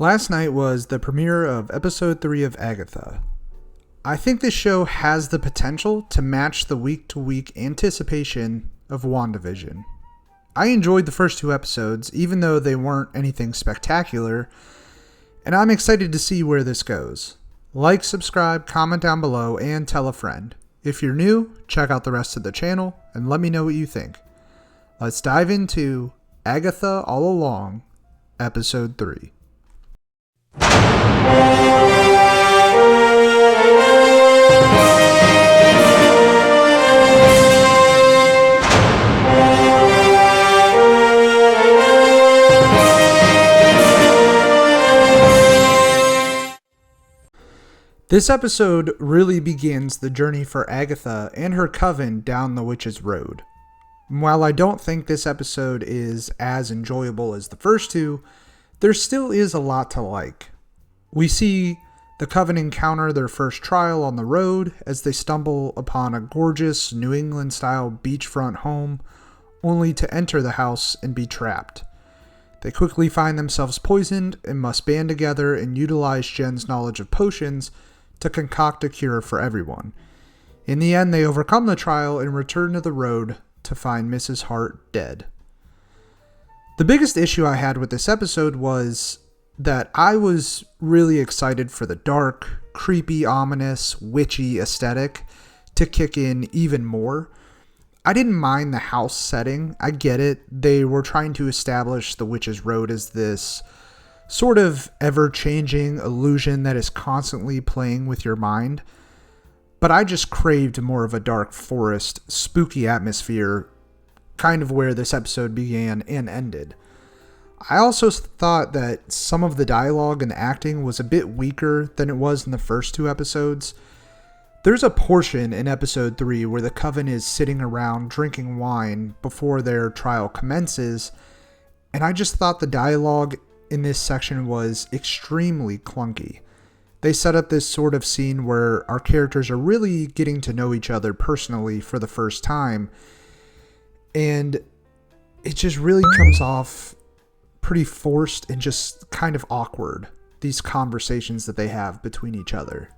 Last night was the premiere of episode 3 of Agatha. I think this show has the potential to match the week-to-week anticipation of WandaVision. I enjoyed the first 2 episodes, even though they weren't anything spectacular, and I'm excited to see where this goes. Like, subscribe, comment down below, and tell a friend. If you're new, check out the rest of the channel, and let me know what you think. Let's dive into Agatha All Along, episode 3. This episode really begins the journey for Agatha and her coven down the witch's road. While I don't think this episode is as enjoyable as the first 2, there still is a lot to like. We see the coven encounter their first trial on the road as they stumble upon a gorgeous New England-style beachfront home, only to enter the house and be trapped. They quickly find themselves poisoned and must band together and utilize Jen's knowledge of potions to concoct a cure for everyone. In the end, they overcome the trial and return to the road to find Mrs. Hart dead. The biggest issue I had with this episode was that I was really excited for the dark, creepy, ominous, witchy aesthetic to kick in even more. I didn't mind the house setting. I get it. They were trying to establish the Witch's Road as this sort of ever-changing illusion that is constantly playing with your mind. But I just craved more of a dark forest, spooky atmosphere, kind of where this episode began and ended. I also thought that some of the dialogue and the acting was a bit weaker than it was in the first 2 episodes. There's a portion in episode 3 where the coven is sitting around drinking wine before their trial commences, and I just thought the dialogue in this section was extremely clunky. They set up this sort of scene where our characters are really getting to know each other personally for the first time, and it just really comes off pretty forced and just kind of awkward, these conversations that they have between each other.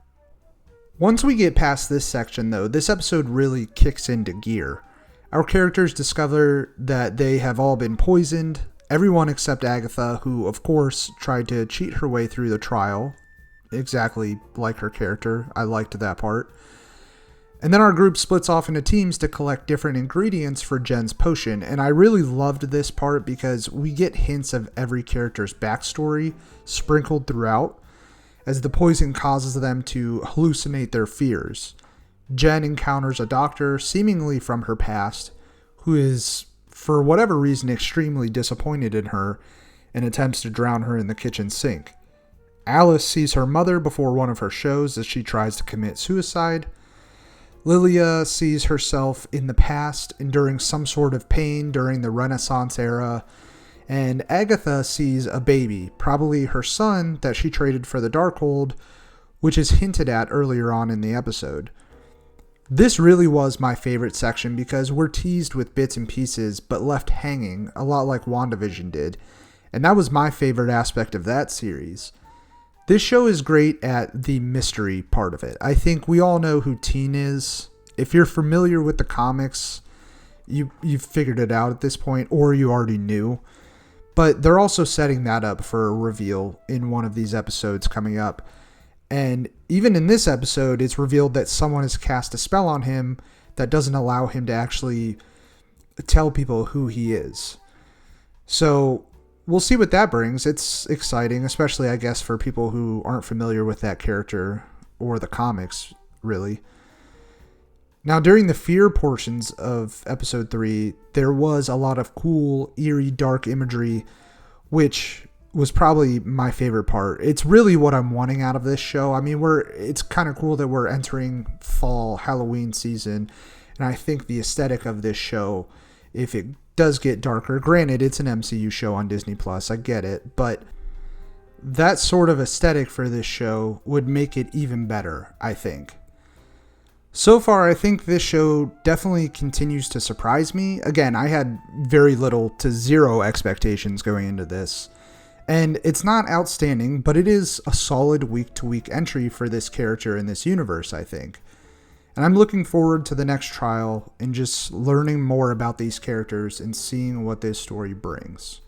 Once we get past this section though, this episode really kicks into gear. Our characters discover that they have all been poisoned, everyone except Agatha, who of course tried to cheat her way through the trial, exactly like her character. I liked that part. And then our group splits off into teams to collect different ingredients for Jen's potion, and I really loved this part because we get hints of every character's backstory sprinkled throughout, as the poison causes them to hallucinate their fears. Jen encounters a doctor, seemingly from her past, who is, for whatever reason, extremely disappointed in her and attempts to drown her in the kitchen sink. Alice sees her mother before one of her shows as she tries to commit suicide. Lilia sees herself in the past, enduring some sort of pain during the Renaissance era, and Agatha sees a baby, probably her son that she traded for the Darkhold, which is hinted at earlier on in the episode. This really was my favorite section because we're teased with bits and pieces but left hanging, a lot like WandaVision did, and that was my favorite aspect of that series. This show is great at the mystery part of it. I think we all know who Teen is. If you're familiar with the comics, you've figured it out at this point, or you already knew. But they're also setting that up for a reveal in one of these episodes coming up. And even in this episode, it's revealed that someone has cast a spell on him that doesn't allow him to actually tell people who he is. So we'll see what that brings. It's exciting, especially, I guess, for people who aren't familiar with that character or the comics, really. Now, during the fear portions of episode 3, there was a lot of cool, eerie, dark imagery, which was probably my favorite part. It's really what I'm wanting out of this show. I mean, it's kind of cool that we're entering fall Halloween season, and I think the aesthetic of this show, if it does get darker, granted it's an MCU show on disneyplus, I get it, but that sort of aesthetic for this show would make it even better, I think. So far, I think this show definitely continues to surprise me. Again, I had very little to zero expectations going into this, And it's not outstanding, but it is a solid week-to-week entry for this character in this universe, I think. And I'm looking forward to the next trial and just learning more about these characters and seeing what this story brings.